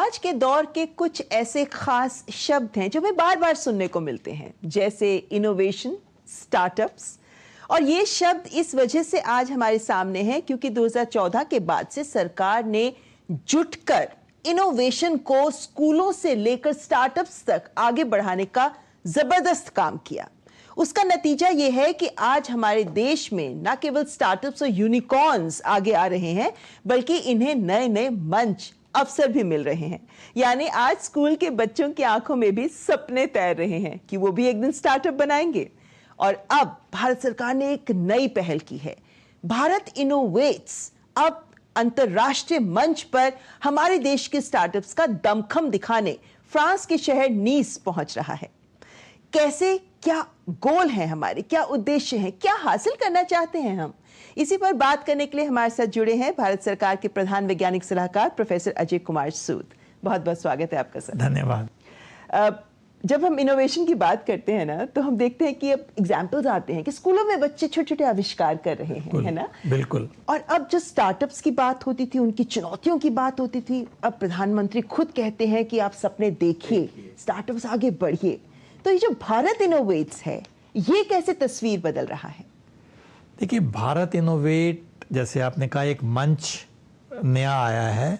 आज के दौर के कुछ ऐसे खास शब्द हैं जो हमें बार बार सुनने को मिलते हैं, जैसे इनोवेशन, स्टार्टअप्स। और ये शब्द इस वजह से आज हमारे सामने हैं क्योंकि 2014 के बाद से सरकार ने जुटकर इनोवेशन को स्कूलों से लेकर स्टार्टअप्स तक आगे बढ़ाने का जबरदस्त काम किया। उसका नतीजा यह है कि आज हमारे देश में न केवल स्टार्टअप्स और यूनिकॉर्न्स आगे आ रहे हैं, बल्कि इन्हें नए नए मंच, अवसर भी मिल रहे हैं। यानी आज स्कूल के बच्चों की आंखों में भी सपने तैर रहे हैं कि वो भी एक दिन स्टार्टअप बनाएंगे। और अब भारत सरकार ने एक नई पहल की है, भारत इनोवेट्स। अब अंतरराष्ट्रीय मंच पर हमारे देश के स्टार्टअप्स का दमखम दिखाने फ्रांस के शहर नीस पहुंच रहा है। कैसे, क्या गोल है हमारे, क्या उद्देश्य है, क्या हासिल करना चाहते हैं हम, इसी पर बात करने के लिए हमारे साथ जुड़े हैं भारत सरकार के प्रधान वैज्ञानिक सलाहकार प्रोफेसर अजय कुमार सूद। बहुत बहुत स्वागत है आपका सर। धन्यवाद। जब हम इनोवेशन की बात करते हैं ना, तो हम देखते हैं कि अब एग्जाम्पल्स आते हैं कि स्कूलों में बच्चे छोटे छोटे आविष्कार कर रहे हैं, है ना? बिल्कुल। और अब जो स्टार्टअप्स की बात होती थी, उनकी चुनौतियों की बात होती थी, अब प्रधानमंत्री खुद कहते हैं कि आप सपने देखिए, स्टार्टअप्स आगे बढ़िए। तो ये जो भारत इनोवेट्स है, ये कैसे तस्वीर बदल रहा है? देखिए, भारत इनोवेट, जैसे आपने कहा, एक मंच नया आया है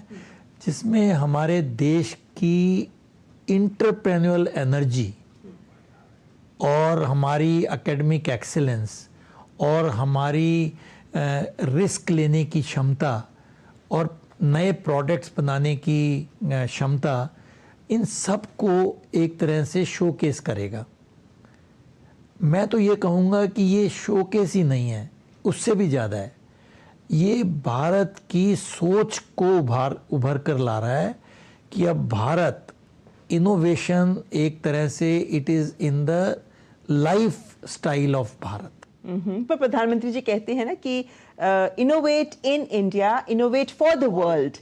जिसमें हमारे देश की इंटरप्रेन्योरल एनर्जी और हमारी एकेडमिक एक्सीलेंस और हमारी रिस्क लेने की क्षमता और नए प्रोडक्ट्स बनाने की क्षमता, इन सब को एक तरह से शोकेस करेगा। मैं तो ये कहूँगा कि ये शोकेस ही नहीं है, उससे भी ज़्यादा है। ये भारत की सोच को उभर कर ला रहा है कि अब भारत इनोवेशन एक तरह से it is in the life style of Bharat. पर प्रधानमंत्री जी कहते हैं ना कि innovate in India, innovate for the world.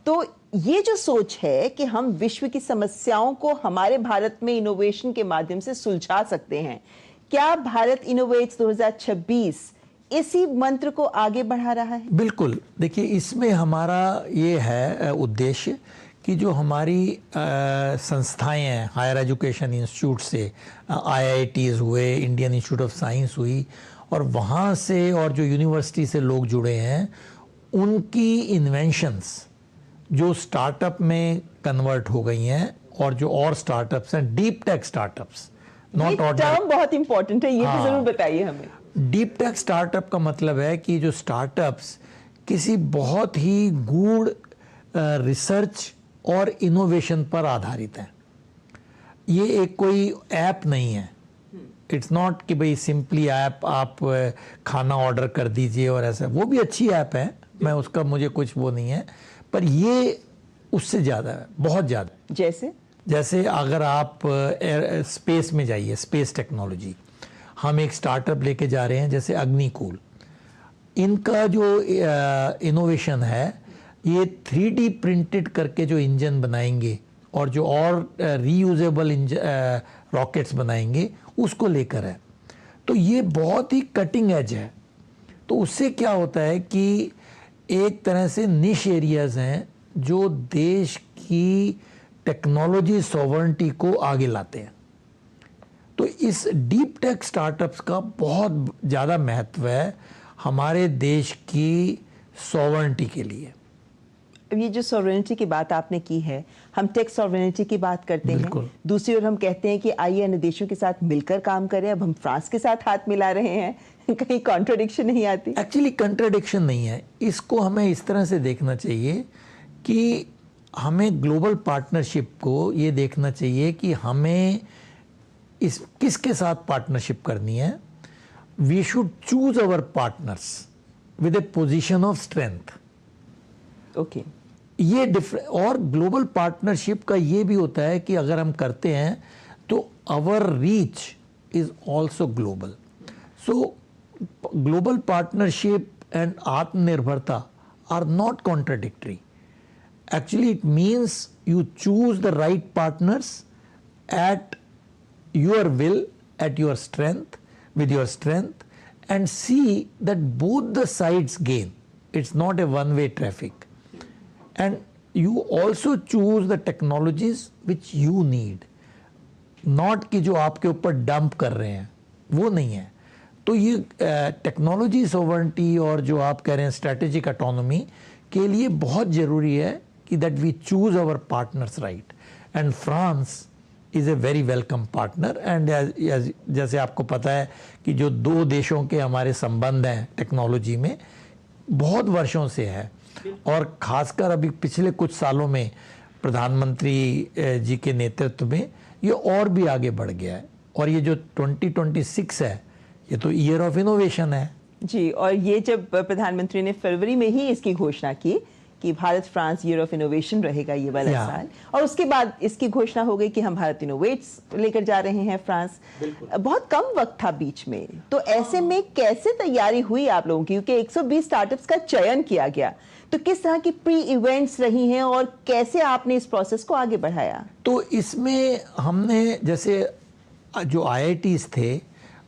तो ये जो सोच है कि हम विश्व की समस्याओं को हमारे भारत में इनोवेशन के माध्यम से सुलझा सकते हैं, क्या भारत इनोवेट्स 2026 इसी मंत्र को आगे बढ़ा रहा है? बिल्कुल। देखिए, इसमें हमारा ये है उद्देश्य कि जो हमारी संस्थाएं हैं, हायर एजुकेशन इंस्टीट्यूट से IITs हुए, इंडियन इंस्टीट्यूट ऑफ साइंस हुई, और वहाँ से और जो यूनिवर्सिटी से लोग जुड़े हैं, उनकी इन्वेंशंस जो स्टार्टअप में कन्वर्ट हो गई हैं, और जो और स्टार्टअप्स हैं, deep tech startups, not ordinary. Term बहुत इंपॉर्टेंट है, ये भी जरूर बताइए हमें। डीप टेक स्टार्टअप का मतलब है कि जो स्टार्टअप्स किसी बहुत ही गूढ़ रिसर्च और इनोवेशन पर आधारित है। ये एक कोई ऐप नहीं है। इट्स नॉट कि भाई सिंपली ऐप, आप खाना ऑर्डर कर दीजिए और ऐसा। वो भी अच्छी ऐप है, मैं उसका, मुझे कुछ वो नहीं है, पर ये उससे ज़्यादा है, बहुत ज़्यादा। जैसे अगर आप स्पेस में जाइए, स्पेस टेक्नोलॉजी, हम एक स्टार्टअप लेके जा रहे हैं जैसे अग्निकूल। इनका जो इनोवेशन है, ये 3D प्रिंटेड करके जो इंजन बनाएंगे और जो और रीयूजेबल रॉकेट्स बनाएंगे, उसको लेकर है। तो ये बहुत ही कटिंग एज है। तो उससे क्या होता है कि एक तरह से निश एरियाज हैं जो देश की टेक्नोलॉजी सॉवरेनिटी को आगे लाते हैं। तो इस डीप टेक स्टार्टअप्स का बहुत ज़्यादा महत्व है हमारे देश की सॉवरेनिटी के लिए। ये जो सॉवरेनिटी की बात आपने की है, हम टेक सॉवरेनिटी की बात करते हैं, दूसरी ओर हम कहते हैं कि आइए अन्य देशों के साथ मिलकर काम करें। अब हम फ्रांस के साथ हाथ मिला रहे हैं, कहीं कॉन्ट्रडिक्शन नहीं आती? एक्चुअली कॉन्ट्रडिक्शन नहीं है, इसको हमें इस तरह से देखना चाहिए कि हमें ग्लोबल पार्टनरशिप को ये देखना चाहिए कि हमें इस किसके साथ पार्टनरशिप करनी है। We should choose our partners with a position of strength. Okay. ये डिफरेंट। और ग्लोबल पार्टनरशिप का ये भी होता है कि अगर हम करते हैं तो our reach is also global. So global partnership and आत्मनिर्भरता are not contradictory. Actually, it means you choose the right partners at your will, at your strength, with your strength, and see that both the sides gain. It's not a one-way traffic. And you also choose the technologies which you need, not कि जो आपके ऊपर dump कर रहे हैं वो नहीं है। तो ये टेक्नोलॉजी सोवरेंटी और जो आप कह रहे हैं स्ट्रेटेजिक ऑटोनॉमी के लिए बहुत ज़रूरी है कि that we choose our partners right, and France is a very welcome partner. एंड जैसे आपको पता है कि जो दो देशों के हमारे संबंध हैं टेक्नोलॉजी में बहुत वर्षों से है, और ख़ासकर अभी पिछले कुछ सालों में प्रधानमंत्री जी के नेतृत्व में ये और भी आगे बढ़ गया है। और ये जो 2026 है ये तो ईयर ऑफ इनोवेशन है जी। और ये जब प्रधानमंत्री ने फरवरी में ही इसकी घोषणा की कि Bharat France year of innovation रहेगा ये वाला साल, और उसके बाद इसकी घोषणा हो गई कि हम भारत इनोवेट्स लेकर जा रहे हैं फ्रांस। बहुत कम वक्त था बीच में, तो ऐसे में कैसे तैयारी हुई आप लोगों की, क्योंकि 120 स्टार्टअप्स का चयन किया गया, तो किस तरह की प्री इवेंट्स रही हैं और कैसे आपने इस प्रोसेस को आगे बढ़ाया? तो इसमें हमने जैसे जो IITs थे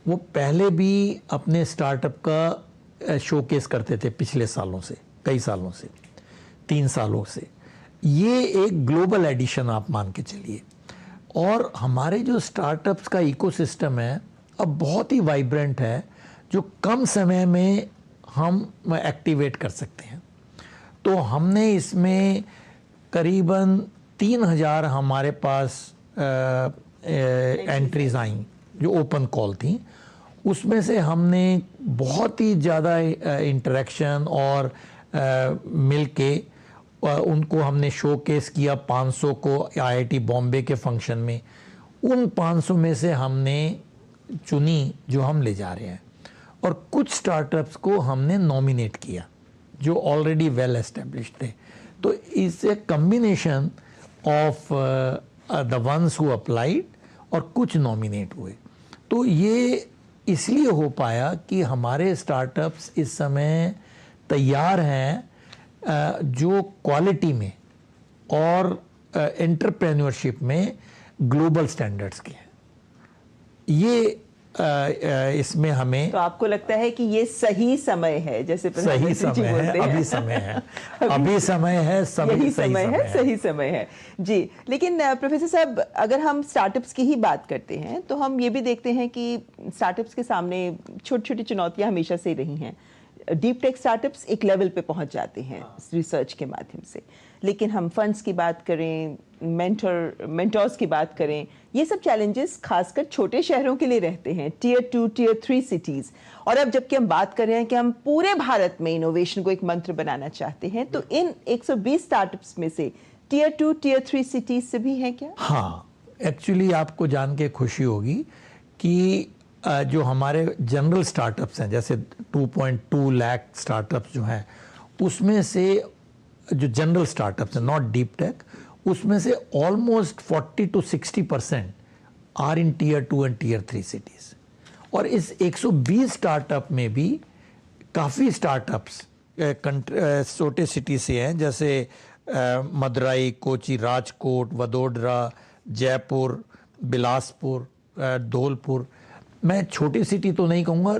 वो पहले भी अपने स्टार्टअप का शोकेस करते थे पिछले सालों से, कई सालों से, 3 सालों से। ये एक ग्लोबल एडिशन आप मान के चलिए। और हमारे जो स्टार्टअप्स का इकोसिस्टम है अब बहुत ही वाइब्रेंट है, जो कम समय में हम एक्टिवेट कर सकते हैं। तो हमने इसमें करीबन 3000 हमारे पास एंट्रीज आई जो ओपन कॉल थी। उसमें से हमने बहुत ही ज़्यादा इंटरेक्शन और मिलके उनको हमने शोकेस किया 500 को IIT बॉम्बे के फंक्शन में। उन 500 में से हमने चुनी जो हम ले जा रहे हैं, और कुछ स्टार्टअप्स को हमने नॉमिनेट किया जो ऑलरेडी वेल एस्टेब्लिश्ड थे। तो it's a combination of the ones who applied और कुछ नॉमिनेट हुए। तो ये इसलिए हो पाया कि हमारे स्टार्टअप्स इस समय तैयार हैं जो क्वालिटी में और एंटरप्रेन्योरशिप में ग्लोबल स्टैंडर्ड्स के हैं। ये इसमें हमें तो आपको लगता है कि ये सही समय है, जैसे सही समय है, अभी समय है, अभी समय है, यही समय है, सही समय है जी। लेकिन प्रोफेसर साहब, अगर हम स्टार्टअप्स की ही बात करते हैं तो हम ये भी देखते हैं कि स्टार्टअप्स के सामने छोटी छोटी चुनौतियां हमेशा से रही हैं। डीप टेक स्टार्टअप्स एक लेवल पे पहुंच जाते हैं रिसर्च के माध्यम से, लेकिन हम फंड्स की बात करें, मेंटर्स की बात करें, ये सब चैलेंजेस खासकर छोटे शहरों के लिए रहते हैं, टियर 2, टियर 3 सिटीज़। और अब जबकि हम बात कर रहे हैं कि हम पूरे भारत में इनोवेशन को एक मंत्र बनाना चाहते हैं, तो इन 120 स्टार्टअप्स में से टियर 2, टियर 3 सिटीज़ से भी हैं क्या? हाँ, एक्चुअली आपको जान के खुशी होगी कि जो हमारे जनरल स्टार्टअप्स हैं, जैसे 2.2 लाख स्टार्टअप्स जो हैं, उसमें से जो जनरल स्टार्टअप्स हैं, नॉट डीप टेक, उसमें से almost 40 to 60% are in tier 2 and tier 3 cities. और इस 120 स्टार्टअप में भी काफ़ी स्टार्टअप्स छोटे सिटी से हैं, जैसे मदुरई, कोची, राजकोट, वडोदरा, जयपुर, बिलासपुर, धौलपुर। मैं छोटी सिटी तो नहीं कहूँगा,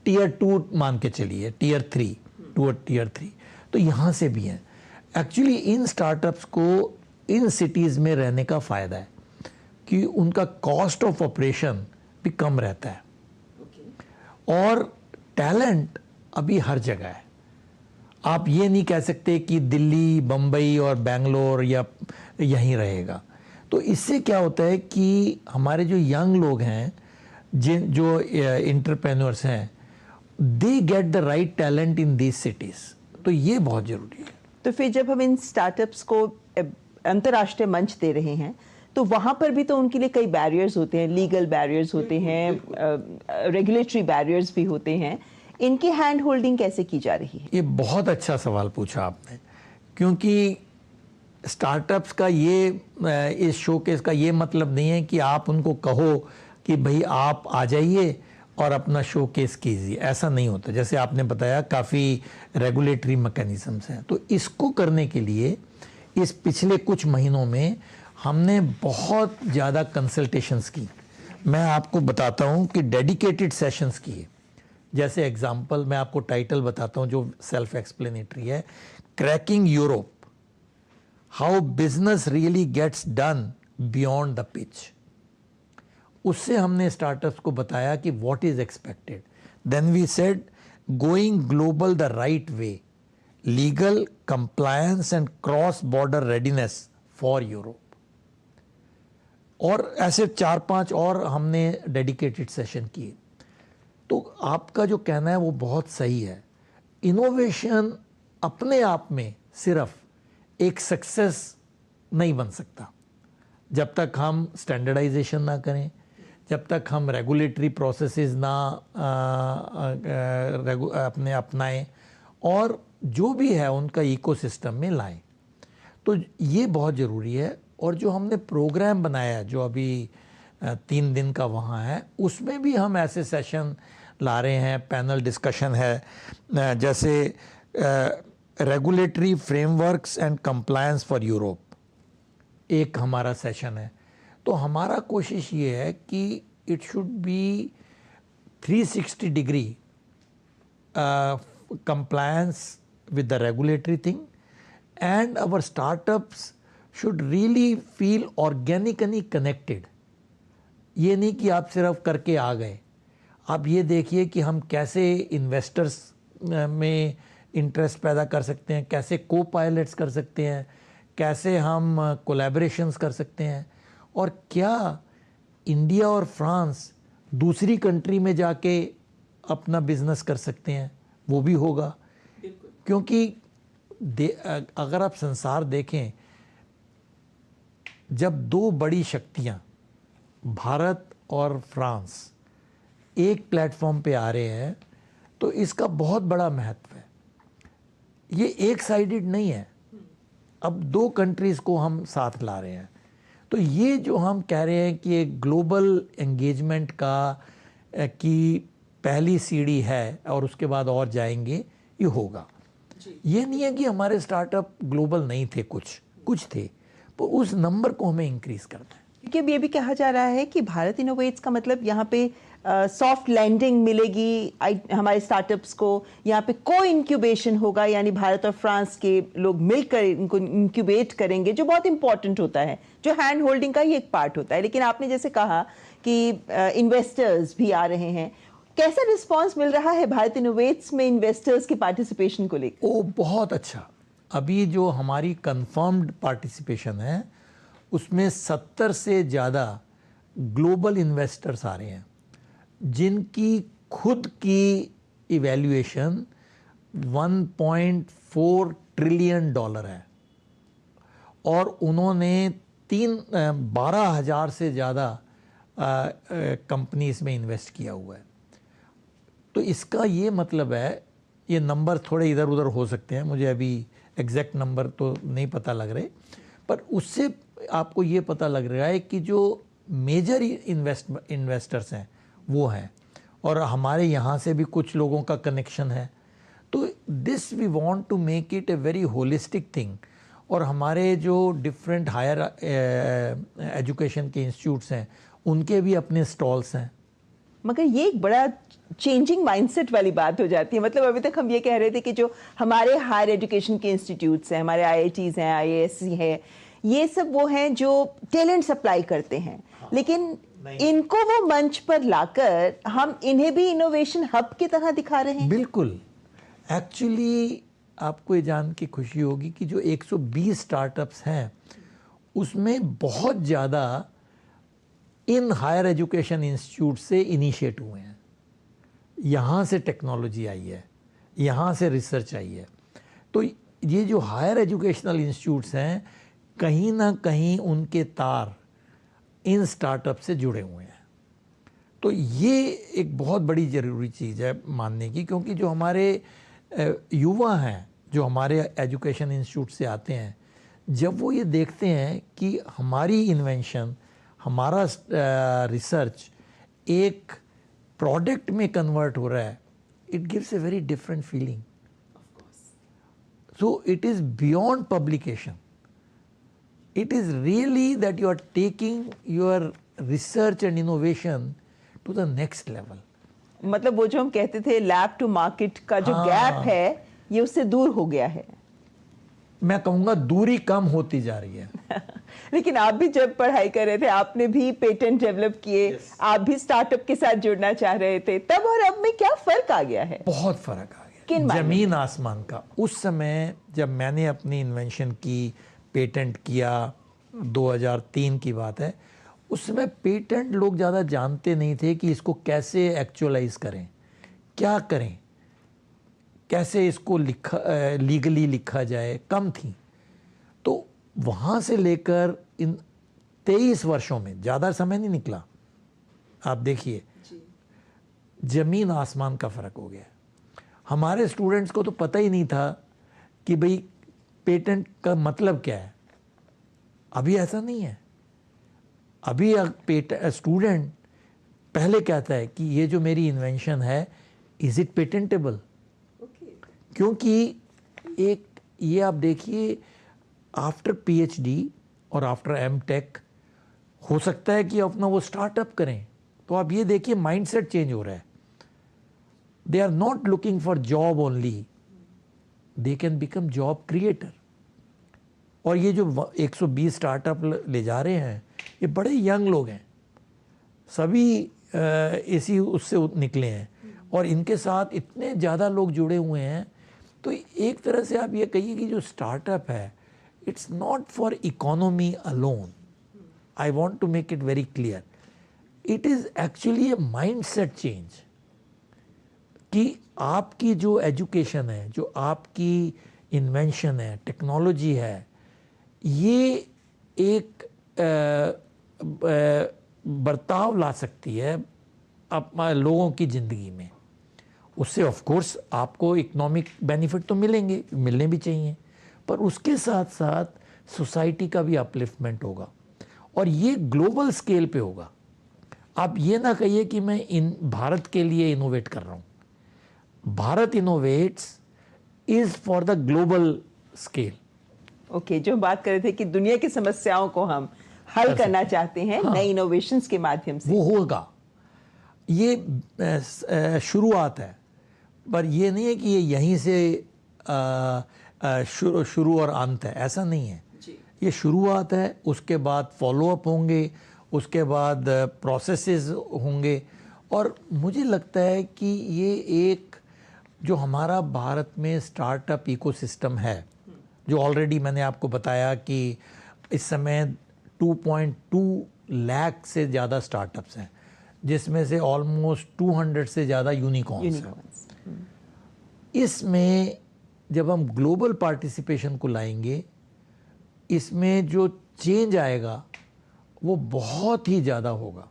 टियर 2 मान के चलिए, टियर 3 टू टियर 3, तो यहाँ से भी हैं। एक्चुअली इन स्टार्टअप्स को इन सिटीज़ में रहने का फ़ायदा है कि उनका कॉस्ट ऑफ ऑपरेशन भी कम रहता है, और टैलेंट अभी हर जगह है। आप ये नहीं कह सकते कि दिल्ली, बम्बई और बेंगलोर या यहीं रहेगा। तो इससे क्या होता है कि हमारे जो यंग लोग हैं, जो इंटरप्रेन्योर्स हैं, they get the right talent in these cities. तो ये बहुत ज़रूरी है। तो फिर जब हम इन स्टार्टअप्स को अंतर्राष्ट्रीय मंच दे रहे हैं, तो वहाँ पर भी तो उनके लिए कई बैरियर्स होते हैं, लीगल बैरियर्स होते हैं, रेगुलेटरी बैरियर्स भी होते हैं। इनकी हैंड होल्डिंग कैसे की जा रही है? ये बहुत अच्छा सवाल पूछा आपने, क्योंकि स्टार्टअप्स का ये इस शोकेस का ये मतलब नहीं है कि आप उनको कहो कि भाई आप आ जाइए और अपना शोकेस कीजिए, ऐसा नहीं होता। जैसे आपने बताया काफ़ी रेगुलेटरी मैकेनिज्म्स हैं। तो इसको करने के लिए इस पिछले कुछ महीनों में हमने बहुत ज़्यादा कंसल्टेशंस की। मैं आपको बताता हूँ कि डेडिकेटेड सेशंस किए। जैसे एग्जांपल मैं आपको टाइटल बताता हूँ जो सेल्फ एक्सप्लेनेटरी है, cracking Europe, how business really gets done beyond the pitch. उससे हमने स्टार्टअप्स को बताया कि what is expected. Then we said going global the right way, legal compliance and cross border readiness for Europe. और ऐसे 4-5 और हमने डेडिकेटेड सेशन किए। तो आपका जो कहना है वो बहुत सही है। इनोवेशन अपने आप में सिर्फ एक सक्सेस नहीं बन सकता जब तक हम स्टैंडर्डाइजेशन ना करें, जब तक हम रेगुलेटरी प्रोसेसेस ना अपने अपनाएं और जो भी है उनका इकोसिस्टम में लाएं। तो ये बहुत ज़रूरी है। और जो हमने प्रोग्राम बनाया जो अभी 3 दिन का वहाँ है, उसमें भी हम ऐसे सेशन ला रहे हैं, पैनल डिस्कशन है, जैसे regulatory frameworks and compliance for Europe एक हमारा सेशन है। तो हमारा कोशिश ये है कि it should be 360 degree compliance with the regulatory thing, and our startups should really feel organically connected। ये नहीं कि आप सिर्फ करके आ गए, आप ये देखिए कि हम कैसे इन्वेस्टर्स में इंटरेस्ट पैदा कर सकते हैं, कैसे को पायलट्स कर सकते हैं, कैसे हम कोलैबोरेशंस कर सकते हैं, और क्या इंडिया और फ्रांस दूसरी कंट्री में जाके अपना बिजनेस कर सकते हैं, वो भी होगा। क्योंकि अगर आप संसार देखें, जब 2 बड़ी शक्तियां भारत और फ्रांस एक प्लेटफॉर्म पे आ रहे हैं तो इसका बहुत बड़ा महत्व है। ये एक साइडेड नहीं है, अब 2 कंट्रीज़ को हम साथ ला रहे हैं। तो ये जो हम कह रहे हैं कि एक ग्लोबल एंगेजमेंट की पहली सीढ़ी है और उसके बाद और जाएंगे, ये होगा। ये नहीं है कि हमारे स्टार्टअप ग्लोबल नहीं थे, कुछ थे, तो उस नंबर को हमें इंक्रीज करना है। क्योंकि अब ये भी कहा जा रहा है कि भारत इनोवेट्स का मतलब यहाँ पे सॉफ्ट लैंडिंग मिलेगी हमारे स्टार्टअप्स को, यहाँ पे को इंक्यूबेशन होगा, यानी भारत और फ्रांस के लोग मिलकर इनको इंक्यूबेट करेंगे, जो बहुत इंपॉर्टेंट होता है, जो हैंड होल्डिंग का ही एक पार्ट होता है। लेकिन आपने जैसे कहा कि इन्वेस्टर्स भी आ रहे हैं, कैसा रिस्पांस मिल रहा है भारत इनोवेट्स में इन्वेस्टर्स के पार्टिसिपेशन को लेकर? ओ बहुत अच्छा। अभी जो हमारी कंफर्म्ड पार्टिसिपेशन है उसमें 70 से ज़्यादा ग्लोबल इन्वेस्टर्स आ रहे हैं, जिनकी खुद की इवैल्यूएशन $1.4 ट्रिलियन है और उन्होंने 12,000 से ज़्यादा कंपनीज में इन्वेस्ट किया हुआ है। तो इसका ये मतलब है, ये नंबर थोड़े इधर उधर हो सकते हैं, मुझे अभी एग्जैक्ट नंबर तो नहीं पता लग रहे, पर उससे आपको ये पता लग रहा है कि जो मेजर इन्वेस्टर्स हैं वो हैं, और हमारे यहाँ से भी कुछ लोगों का कनेक्शन है। तो this we want to make it a very holistic thing. और हमारे जो डिफरेंट हायर एजुकेशन के इंस्टीट्यूट्स हैं उनके भी अपने स्टॉल्स हैं। मगर ये एक बड़ा चेंजिंग माइंडसेट वाली बात हो जाती है। मतलब अभी तक हम ये कह रहे थे कि जो हमारे हायर एजुकेशन के इंस्टीट्यूट्स हैं, हमारे IITs हैं, IISc है, ये सब वो हैं जो टैलेंट सप्लाई करते हैं। हाँ, लेकिन इनको वो मंच पर लाकर हम इन्हें भी इनोवेशन हब की तरह दिखा रहे हैं। बिल्कुल। एक्चुअली आपको ये जान के खुशी होगी कि जो 120 स्टार्टअप्स हैं उसमें बहुत ज़्यादा इन हायर एजुकेशन इंस्टीट्यूट से इनिशिएट हुए हैं। यहाँ से टेक्नोलॉजी आई है, यहाँ से रिसर्च आई है। तो ये जो हायर एजुकेशनल इंस्टीट्यूट्स हैं, कहीं ना कहीं उनके तार इन स्टार्टअप से जुड़े हुए हैं। तो ये एक बहुत बड़ी ज़रूरी चीज़ है मानने की, क्योंकि जो हमारे युवा हैं जो हमारे एजुकेशन इंस्टीट्यूट से आते हैं, जब वो ये देखते हैं कि हमारी इन्वेंशन, हमारा रिसर्च एक प्रोडक्ट में कन्वर्ट हो रहा है, it gives a very different feeling. So it is beyond publication, it is really that you are taking your research and innovation to the next level। मतलब वो जो हम कहते थे लैब टू मार्केट का जो गैप है, ये उससे दूर हो गया है। मैं कहूँगा दूरी कम होती जा रही है। लेकिन आप भी जब पढ़ाई कर रहे थे आपने भी पेटेंट डेवलप किए, आप भी स्टार्टअप के साथ जुड़ना चाह रहे थे, तब और अब में क्या फर्क आ गया है? बहुत फर्क आ किन गया, मायने में? जमीन आसमान का। उस समय जब मैंने अपनी इन्वेंशन की, पेटेंट किया, 2003 की बात है, उस समय पेटेंट लोग ज़्यादा जानते नहीं थे कि इसको कैसे एक्चुअलाइज करें, क्या करें, कैसे इसको लीगली लिखा जाए, कम थी। तो वहाँ से लेकर इन 23 वर्षों में, ज़्यादा समय नहीं निकला, आप देखिए ज़मीन आसमान का फ़र्क हो गया। हमारे स्टूडेंट्स को तो पता ही नहीं था कि भाई पेटेंट का मतलब क्या है। अभी ऐसा नहीं है। अभी स्टूडेंट पहले कहता है कि ये जो मेरी इन्वेंशन है, इज़ इट पेटेंटेबल? क्योंकि एक ये आप देखिए, आफ्टर पीएचडी और आफ्टर एमटेक हो सकता है कि अपना वो स्टार्टअप करें। तो आप ये देखिए माइंडसेट चेंज हो रहा है। They are not looking for job only, they can become job creator. और ये जो 120 स्टार्टअप ले जा रहे हैं, ये बड़े यंग लोग हैं, सभी इसी उससे निकले हैं, और इनके साथ इतने ज़्यादा लोग जुड़े हुए हैं। तो एक तरह से आप ये कहिए कि जो स्टार्टअप है, it's not for economy alone. I want to make it very clear, it is actually a mindset change कि आपकी जो एजुकेशन है, जो आपकी इन्वेंशन है, टेक्नोलॉजी है, ये एक बर्ताव ला सकती है लोगों की ज़िंदगी में। उससे ऑफ कोर्स आपको इकोनॉमिक बेनिफिट तो मिलने भी चाहिए, पर उसके साथ साथ सोसाइटी का भी अपलिफ्टमेंट होगा, और ये ग्लोबल स्केल पे होगा। आप ये ना कहिए कि मैं भारत के लिए इनोवेट कर रहा हूँ। Bharat innovates is for the global scale. Okay, जो बात कर रहे थे कि दुनिया की समस्याओं को हम हल करना चाहते हैं नए इनोवेशंस के माध्यम से, वो होगा। ये शुरुआत है, पर ये नहीं है कि ये यहीं से शुरू और अंत है, ऐसा नहीं है। ये शुरुआत है, उसके बाद फॉलोअप होंगे, उसके बाद प्रोसेसेस होंगे। और मुझे लगता है कि ये एक जो हमारा भारत में स्टार्टअप इकोसिस्टम है, जो ऑलरेडी मैंने आपको बताया कि इस समय 2.2 लाख से ज़्यादा स्टार्टअप्स हैं, जिसमें से ऑलमोस्ट 200 से ज़्यादा यूनिकॉर्न्स हैं। इसमें जब हम ग्लोबल पार्टिसिपेशन को लाएंगे, इसमें जो चेंज आएगा वो बहुत ही ज़्यादा होगा,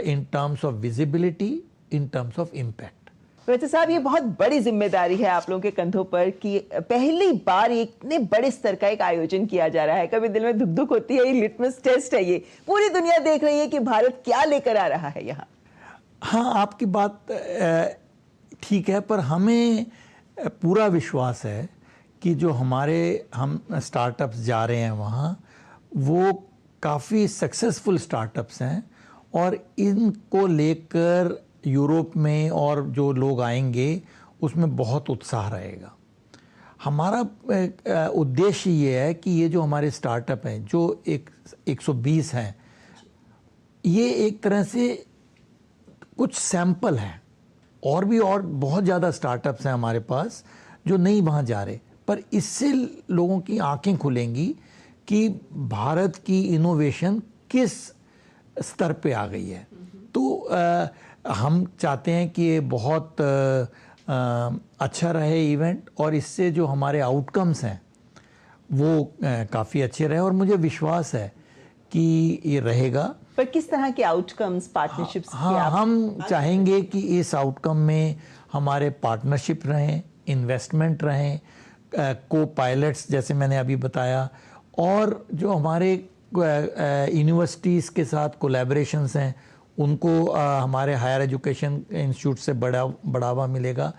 in terms of visibility, in terms of impact. Professor साहब, ये बहुत बड़ी जिम्मेदारी है आप लोगों के कंधों पर कि पहली बार इतने बड़े स्तर का एक आयोजन किया जा रहा है। कभी दिल में धुक धुक होती है, ये लिटमस टेस्ट है, ये पूरी दुनिया देख रही है कि भारत क्या लेकर आ रहा है यहाँ। हाँ, आपकी बात ठीक है, पर हमें पूरा विश्वास है कि जो हम स्टार्टअप्स जा रहे हैं वहाँ, वो काफ़ी सक्सेसफुल स्टार्टअप्स हैं, और इनको लेकर यूरोप में और जो लोग आएंगे उसमें बहुत उत्साह रहेगा। हमारा उद्देश्य ये है कि ये जो हमारे स्टार्टअप हैं, जो 120 हैं, ये एक तरह से कुछ सैंपल हैं। और बहुत ज़्यादा स्टार्टअप्स हैं हमारे पास जो नहीं वहाँ जा रहे, पर इससे लोगों की आंखें खुलेंगी कि भारत की इनोवेशन किस स्तर पे आ गई है। तो हम चाहते हैं कि ये बहुत अच्छा रहे इवेंट, और इससे जो हमारे आउटकम्स हैं वो काफ़ी अच्छे रहे, और मुझे विश्वास है कि ये रहेगा। पर किस तरह के आउटकम्स, पार्टनरशिप्स? हाँ, हम चाहेंगे कि इस आउटकम में हमारे पार्टनरशिप रहें, इन्वेस्टमेंट रहें, को पायलट्स जैसे मैंने अभी बताया, और जो हमारे यूनिवर्सिटीज़ के साथ कोलैबोरेशंस हैं उनको हमारे हायर एजुकेशन इंस्टीट्यूट से बढ़ावा मिलेगा।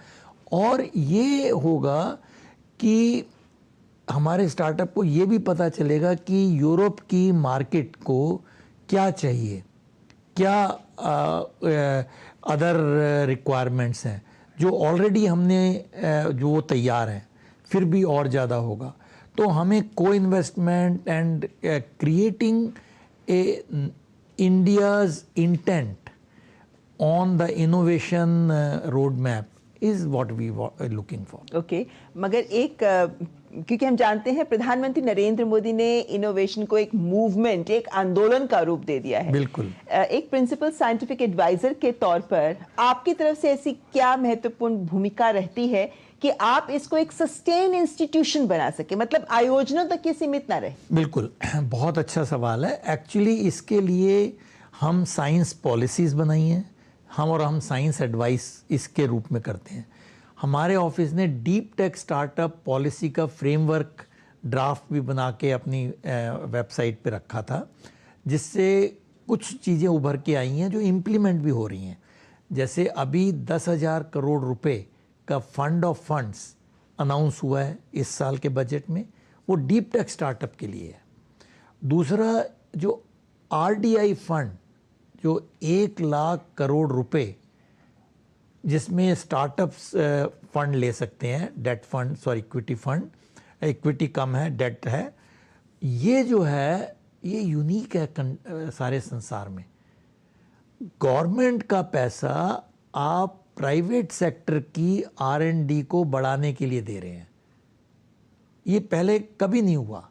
और ये होगा कि हमारे स्टार्टअप को ये भी पता चलेगा कि यूरोप की मार्केट को क्या चाहिए, क्या अदर रिक्वायरमेंट्स हैं जो ऑलरेडी हमने जो वो तैयार हैं। फिर भी और ज़्यादा होगा। तो हमें को investment and creating a India's intent on the innovation road map is what we looking for. Okay, मगर एक क्योंकि हम जानते हैं प्रधानमंत्री नरेंद्र मोदी ने इनोवेशन को एक मूवमेंट, एक आंदोलन का रूप दे दिया है। बिल्कुल। एक प्रिंसिपल साइंटिफिक एडवाइजर के तौर पर आपकी तरफ से ऐसी क्या महत्वपूर्ण भूमिका रहती है कि आप इसको एक सस्टेन इंस्टीट्यूशन बना सके, मतलब आयोजनों तक ये सीमित ना रहे? बिल्कुल, बहुत अच्छा सवाल है। एक्चुअली इसके लिए हम साइंस पॉलिसीज बनाई हैं, हम साइंस एडवाइस इसके रूप में करते हैं। हमारे ऑफिस ने डीप टेक स्टार्टअप पॉलिसी का फ्रेमवर्क ड्राफ्ट भी बना के अपनी वेबसाइट पे रखा था, जिससे कुछ चीज़ें उभर के आई हैं जो इम्प्लीमेंट भी हो रही हैं। जैसे अभी 10,000 करोड़ रुपए का फंड ऑफ फंड्स अनाउंस हुआ है इस साल के बजट में, वो डीप टेक स्टार्टअप के लिए है। दूसरा, जो RDI फंड जो 1 लाख करोड़ रुपए जिसमें स्टार्टअप्स फंड ले सकते हैं, debt fund, sorry equity fund, equity कम है, डेट है, ये जो है ये यूनिक है सारे संसार में। गवर्नमेंट का पैसा आप प्राइवेट सेक्टर की R&D को बढ़ाने के लिए दे रहे हैं। ये पहले कभी नहीं हुआ।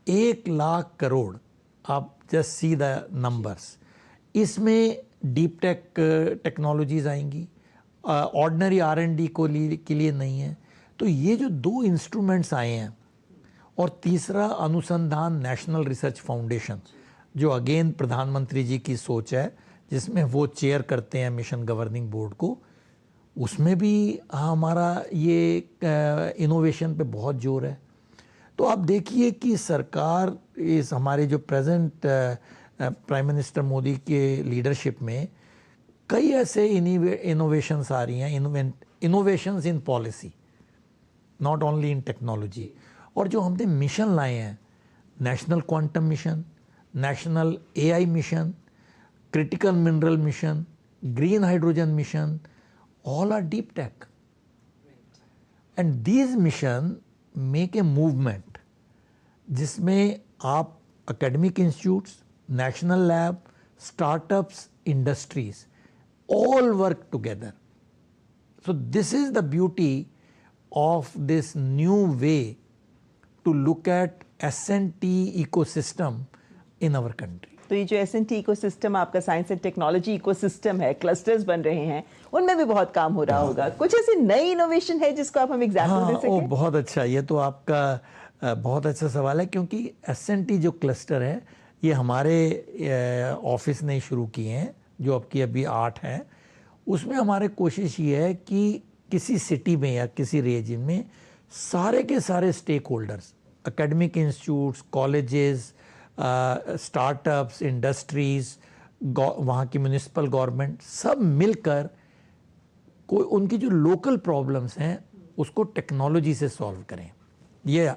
1 लाख करोड़, आप जस्ट सी द नंबर्स। इसमें डीप टेक टेक्नोलॉजीज आएंगी, ऑर्डिनरी R&D के लिए नहीं है। तो ये जो 2 इंस्ट्रूमेंट्स आए हैं, और तीसरा अनुसंधान नेशनल रिसर्च फाउंडेशन, जो अगेन प्रधानमंत्री जी की सोच है, जिसमें वो चेयर करते हैं मिशन गवर्निंग बोर्ड को, उसमें भी हमारा ये इनोवेशन पे बहुत जोर है। तो आप देखिए कि सरकार इस हमारे जो प्रेजेंट प्राइम मिनिस्टर मोदी के लीडरशिप में कई ऐसे इनोवेशंस आ रही हैं, innovations in policy, not only in technology. और जो हमने मिशन लाए हैं, national quantum mission, national AI mission, critical mineral mission, green hydrogen mission, all are deep tech. And these mission make a movement जिसमें आप academic institutes, national lab, startups, industries all work together. So this is the beauty of this new way to look at S&T ecosystem in our country. तो ये जो S&T ecosystem आपका science and technology ecosystem है, clusters बन रहे हैं, उनमें भी बहुत काम हो रहा होगा। कुछ ऐसी नई इनोवेशन है जिसको आप हम एग्जांपल दे सकें? बहुत अच्छा, ये तो आपका बहुत अच्छा सवाल है, क्योंकि S&T जो क्लस्टर है ये हमारे ऑफिस ने शुरू किए हैं, जो आपकी अभी 8 हैं। उसमें हमारे कोशिश ये है कि किसी सिटी में या किसी रीजन में सारे के सारे stakeholders, academic institutes, colleges, startups, industries, वहाँ की म्यूनिसिपल गवर्नमेंट, सब मिलकर कोई उनकी जो लोकल प्रॉब्लम्स हैं उसको टेक्नोलॉजी से सॉल्व करें। ये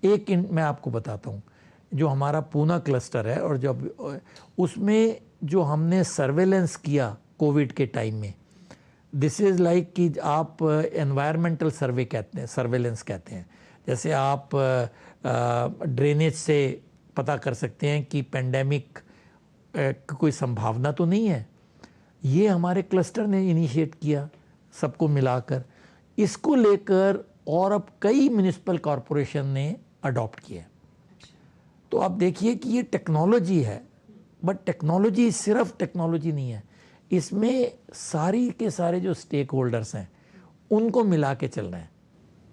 एक मैं आपको बताता हूँ, जो हमारा पूना क्लस्टर है, और जब उसमें जो हमने सर्वेलेंस किया कोविड के टाइम में, दिस इज़ लाइक कि आप एनवायरमेंटल सर्वे कहते हैं, सर्वेलेंस कहते हैं। जैसे आप ड्रेनेज से पता कर सकते हैं कि पेंडेमिक की कोई संभावना तो नहीं है। ये हमारे क्लस्टर ने इनिशिएट किया, सबको मिलाकर, इसको लेकर और अब कई म्यूनिसिपल कॉरपोरेशन ने अडॉप्ट किया। तो आप देखिए कि ये टेक्नोलॉजी है, बट टेक्नोलॉजी सिर्फ टेक्नोलॉजी नहीं है, इसमें सारी के सारे जो स्टेक होल्डर्स हैं उनको मिला के चल रहे हैं।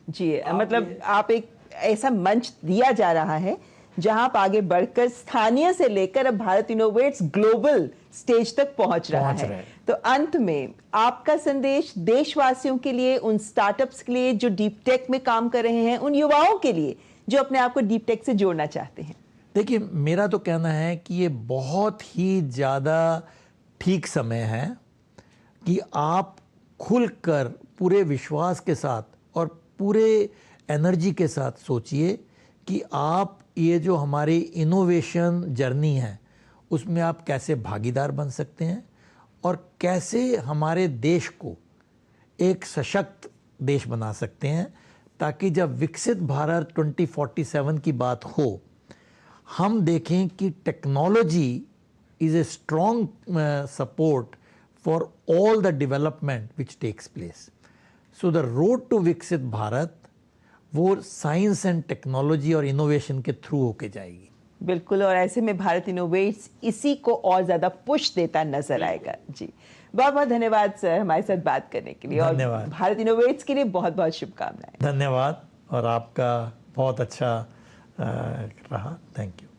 जी, मतलब आप एक ऐसा मंच दिया जा रहा है जहां आप आगे बढ़कर स्थानीय से लेकर अब भारत इनोवेट्स ग्लोबल स्टेज तक पहुंच रहा है। तो अंत में आपका संदेश देशवासियों के लिए, उन स्टार्टअप्स के लिए जो डीप टेक में काम कर रहे हैं, उन युवाओं के लिए जो अपने आप को डीप टेक से जोड़ना चाहते हैं? देखिए, मेरा तो कहना है कि ये बहुत ही ज़्यादा ठीक समय है कि आप खुलकर पूरे विश्वास के साथ और पूरे एनर्जी के साथ सोचिए कि आप ये जो हमारी इनोवेशन जर्नी है उसमें आप कैसे भागीदार बन सकते हैं, और कैसे हमारे देश को एक सशक्त देश बना सकते हैं, ताकि जब विकसित भारत 2047 की बात हो, हम देखें कि technology is a strong support for all the development which takes place. So the road to विकसित भारत वो साइंस एंड टेक्नोलॉजी और इनोवेशन के थ्रू होके जाएगी। बिल्कुल, और ऐसे में भारत इनोवेट्स इसी को और ज़्यादा पुश देता नजर आएगा। जी, बहुत बहुत धन्यवाद सर हमारे साथ बात करने के लिए, और धन्यवाद। भारत इनोवेट्स के लिए बहुत बहुत शुभकामनाएं। धन्यवाद, और आपका बहुत अच्छा रहा। Thank you.